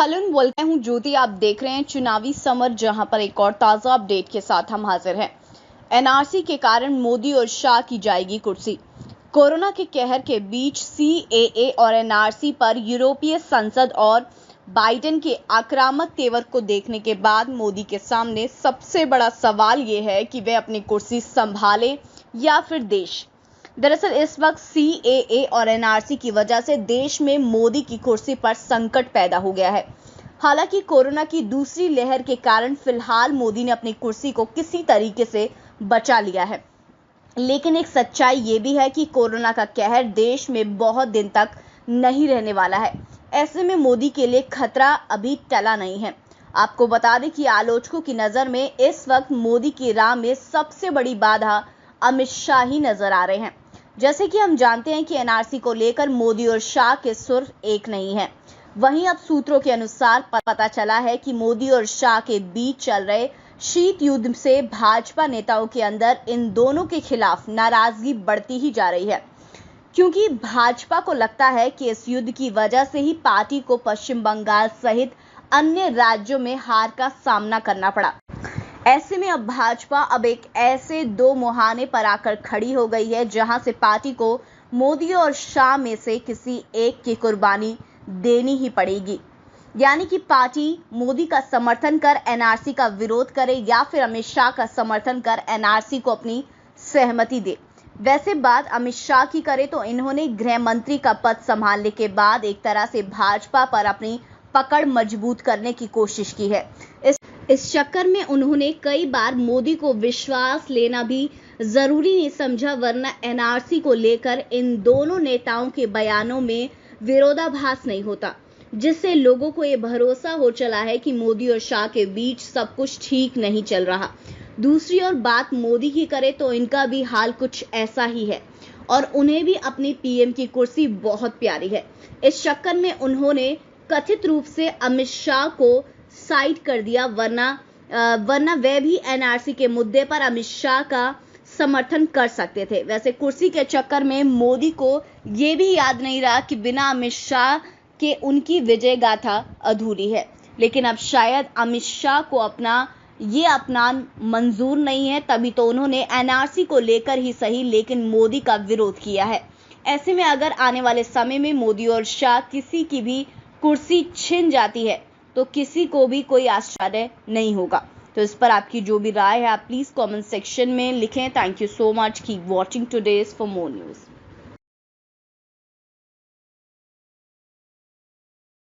Hello बोलते हूँ ज्योति। आप देख रहे हैं चुनावी समर, जहां पर एक और ताज़ा अपडेट के साथ हम हाजिर हैं। एनआरसी के कारण मोदी और शाह की जाएगी कुर्सी। कोरोना के कहर के बीच सीएए और एनआरसी पर यूरोपीय संसद और बाइडेन के आक्रामक तेवर को देखने के बाद मोदी के सामने सबसे बड़ा सवाल ये है कि वे अपनी कुर्सी संभाले या फिर देश। दरअसल इस वक्त सीएए और एनआरसी की वजह से देश में मोदी की कुर्सी पर संकट पैदा हो गया है। हालांकि कोरोना की दूसरी लहर के कारण फिलहाल मोदी ने अपनी कुर्सी को किसी तरीके से बचा लिया है, लेकिन एक सच्चाई ये भी है कि कोरोना का कहर देश में बहुत दिन तक नहीं रहने वाला है। ऐसे में मोदी के लिए खतरा अभी टला नहीं है। आपको बता दें कि आलोचकों की नजर में इस वक्त मोदी की राह में सबसे बड़ी बाधा अमित शाह ही नजर आ रहे हैं। जैसे कि हम जानते हैं कि एनआरसी को लेकर मोदी और शाह के सुर एक नहीं है। वहीं अब सूत्रों के अनुसार पता चला है कि मोदी और शाह के बीच चल रहे शीत युद्ध से भाजपा नेताओं के अंदर इन दोनों के खिलाफ नाराजगी बढ़ती ही जा रही है, क्योंकि भाजपा को लगता है कि इस युद्ध की वजह से ही पार्टी को पश्चिम बंगाल सहित अन्य राज्यों में हार का सामना करना पड़ा। ऐसे में अब भाजपा एक ऐसे दो मुहाने पर आकर खड़ी हो गई है जहां से पार्टी को मोदी और शाह में से किसी एक की कुर्बानी देनी ही पड़ेगी। यानी कि पार्टी मोदी का समर्थन कर एनआरसी का विरोध करे या फिर अमित शाह का समर्थन कर एनआरसी को अपनी सहमति दे। वैसे बात अमित शाह की करे तो इन्होंने गृह मंत्री का पद संभालने के बाद एक तरह से भाजपा पर अपनी पकड़ मजबूत करने की कोशिश की है। इस चक्कर में उन्होंने कई बार मोदी को विश्वास लेना भी जरूरी नहीं समझा, वरना एनआरसी को लेकर इन दोनों नेताओं के बयानों में विरोधाभास नहीं होता, जिससे लोगों को ये भरोसा हो चला है कि मोदी और शाह के बीच सब कुछ ठीक नहीं चल रहा। दूसरी ओर बात मोदी की करे तो इनका भी हाल कुछ ऐसा ही है और उन्हें भी अपनी पीएम की कुर्सी बहुत प्यारी है। इस चक्कर में उन्होंने कथित रूप से अमित शाह को साइड कर दिया, वरना वे भी एनआरसी के मुद्दे पर अमित शाह का समर्थन कर सकते थे। वैसे कुर्सी के चक्कर में मोदी को ये भी याद नहीं रहा कि बिना अमित शाह के उनकी विजय गाथा अधूरी है, लेकिन अब शायद अमित शाह को अपना मंजूर नहीं है, तभी तो उन्होंने एनआरसी को लेकर ही सही लेकिन मोदी का विरोध किया है। ऐसे में अगर आने वाले समय में मोदी और शाह किसी की भी कुर्सी छिन जाती है तो किसी को भी कोई आश्चर्य नहीं होगा। तो इस पर आपकी जो भी राय है आप प्लीज कमेंट सेक्शन में लिखें। Thank you so much. Keep watching today's for more news.